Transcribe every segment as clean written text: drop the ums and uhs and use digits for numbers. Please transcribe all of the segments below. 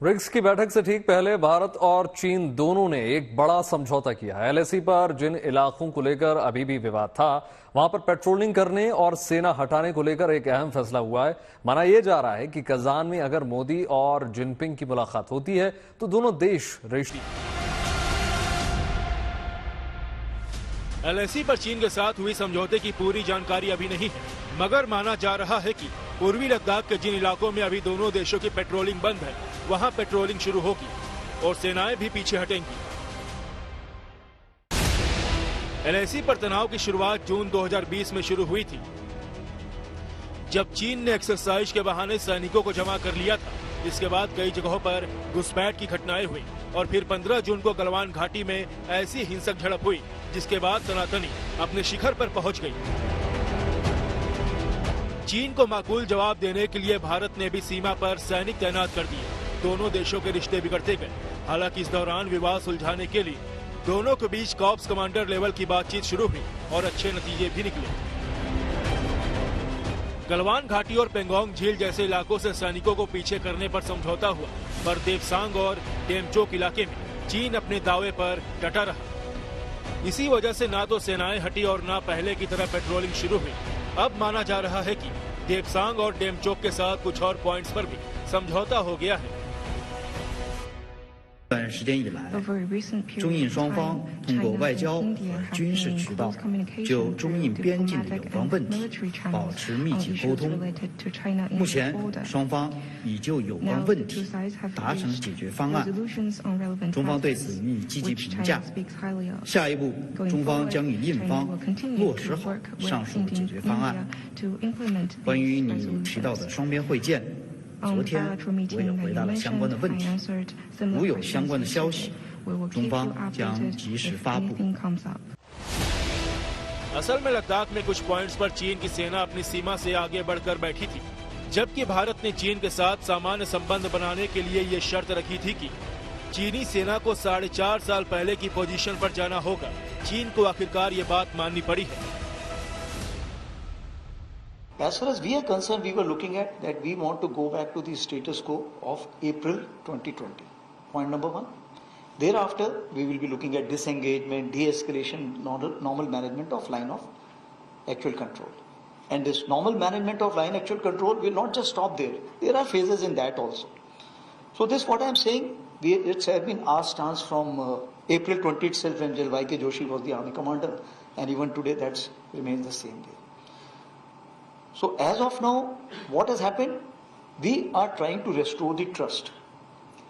BRICS की बैठक से ठीक पहले भारत और चीन दोनों ने एक बड़ा समझौता किया है। एलएसी पर जिन इलाकों को लेकर अभी भी विवाद था, वहां पर पेट्रोलिंग करने और सेना हटाने को लेकर एक अहम फैसला हुआ है। माना यह जा रहा है कि कजान में अगर मोदी और जिनपिंग की मुलाकात होती है तो दोनों देश एलएसी पर चीन के साथ हुई समझौते की पूरी जानकारी अभी नहीं है, मगर माना जा रहा है कि पूर्वी लद्दाख के जिन इलाकों में अभी दोनों देशों की पेट्रोलिंग बंद है, वहां पेट्रोलिंग शुरू होगी और सेनाएं भी पीछे हटेंगी। एलएसी पर तनाव की शुरुआत जून 2020 में शुरू हुई थी, जब चीन ने एक्सरसाइज के बहाने सैनिकों को जमा कर लिया था। इसके बाद कई जगहों पर घुसपैठ की घटनाएं हुई और फिर 15 जून को गलवान घाटी में ऐसी हिंसक झड़प हुई, जिसके बाद तनातनी अपने शिखर पर पहुंच गई। चीन को माकूल जवाब देने के लिए भारत ने भी सीमा पर सैनिक तैनात कर दिए। दोनों देशों के रिश्ते बिगड़ते गए। हालांकि इस दौरान विवाद सुलझाने के लिए दोनों के बीच कॉर्प्स कमांडर लेवल की बातचीत शुरू हुई और अच्छे नतीजे भी निकले। गलवान घाटी और पेंगोंग झील जैसे इलाकों से सैनिकों को पीछे करने पर समझौता हुआ, पर देपसांग और डेमचोक इलाके में चीन अपने दावे पर डटा रहा। इसी वजह से ना तो सेनाएं हटी और ना पहले की तरह पेट्रोलिंग शुरू हुई। अब माना जा रहा है कि देपसांग और डेमचोक के साथ कुछ और पॉइंट्स पर भी समझौता हो गया है। 段时间以来，中印双方通过外交和军事渠道就中印边境的有关问题保持密切沟通。目前，双方已就有关问题达成解决方案，中方对此予以积极评价。下一步，中方将与印方落实好上述解决方案。关于你提到的双边会见。 昨天我也回答了相关的问题，如有相关的消息，中方将及时发布。 असल में लद्दाख में कुछ पॉइंट्स पर चीन की सेना अपनी सीमा से आगे बढ़कर बैठी थी, जबकि भारत ने चीन के साथ सामान्य संबंध बनाने के लिए ये शर्त रखी थी कि चीनी सेना को 4.5 साल पहले की पोजीशन पर जाना होगा। चीन को आखिरकार ये बात माननी पड़ी है। As far as we are concerned, we were looking at that we want to go back to the status quo of April 2020. Point number one. Thereafter, we will be looking at disengagement, de-escalation, normal management of line of actual control. And this normal management of line actual control will not just stop there. There are phases in that also. So this what I am saying, it has been our stance from April 20 itself when General Y.K. Joshi was the army commander, and even today that remains the same way. So as of now, what has happened? We are trying to restore the trust.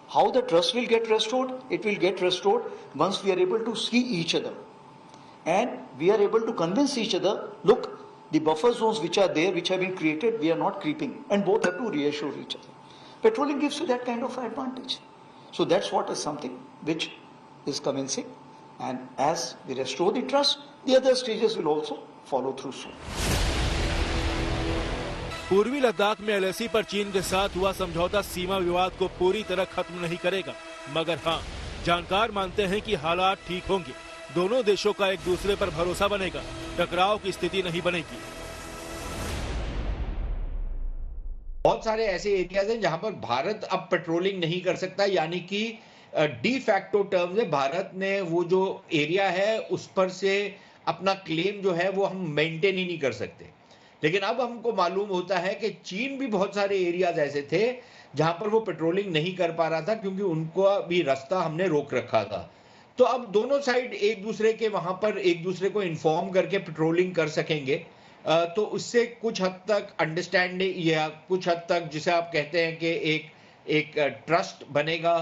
How the trust will get restored? It will get restored once we are able to see each other. And we are able to convince each other, look, the buffer zones which are there, which have been created, we are not creeping. And both have to reassure each other. Petroleum gives you that kind of advantage. So that's what is something which is convincing. And as we restore the trust, the other stages will also follow through soon. पूर्वी लद्दाख में LAC पर चीन के साथ हुआ समझौता सीमा विवाद को पूरी तरह खत्म नहीं करेगा, मगर हाँ, जानकार मानते हैं कि हालात ठीक होंगे। दोनों देशों का एक दूसरे पर भरोसा बनेगा, टकराव की स्थिति नहीं बनेगी। बहुत सारे ऐसे एरियाज हैं जहां पर भारत अब पेट्रोलिंग नहीं कर सकता, यानी कि डी फैक्टो टर्म्स में भारत ने वो जो एरिया है उस पर से अपना क्लेम जो है वो हम मेंटेन ही नहीं कर सकते। लेकिन अब हमको मालूम होता है कि चीन भी बहुत सारे एरियाज ऐसे थे जहां पर वो पेट्रोलिंग नहीं कर पा रहा था, क्योंकि उनको भी रास्ता हमने रोक रखा था। तो अब दोनों साइड एक दूसरे के वहां पर एक दूसरे को इन्फॉर्म करके पेट्रोलिंग कर सकेंगे। तो उससे कुछ हद तक अंडरस्टैंडिंग या कुछ हद तक जिसे आप कहते हैं कि एक ट्रस्ट बनेगा,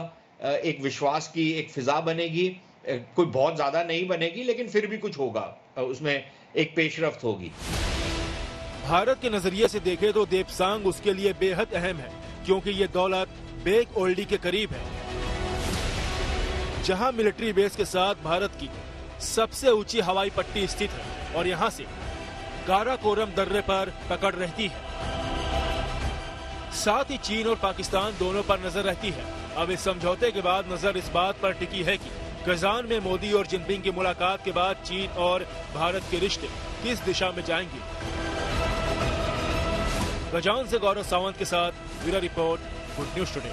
एक विश्वास की एक फिजा बनेगी। कोई बहुत ज्यादा नहीं बनेगी, लेकिन फिर भी कुछ होगा, उसमें एक पेशरफ्त होगी। भारत के नजरिए से देखें तो देपसांग उसके लिए बेहद अहम है, क्योंकि ये दौलत बेक ओल्डी के करीब है, जहां मिलिट्री बेस के साथ भारत की सबसे ऊंची हवाई पट्टी स्थित है और यहां से काराकोरम दर्रे पर पकड़ रहती है। साथ ही चीन और पाकिस्तान दोनों पर नजर रहती है। अब इस समझौते के बाद नजर इस बात पर टिकी है कि कजान में मोदी और जिनपिंग की मुलाकात के बाद चीन और भारत के रिश्ते किस दिशा में जाएंगे। कजान से गौरव सावंत के साथ bureau report, good news today.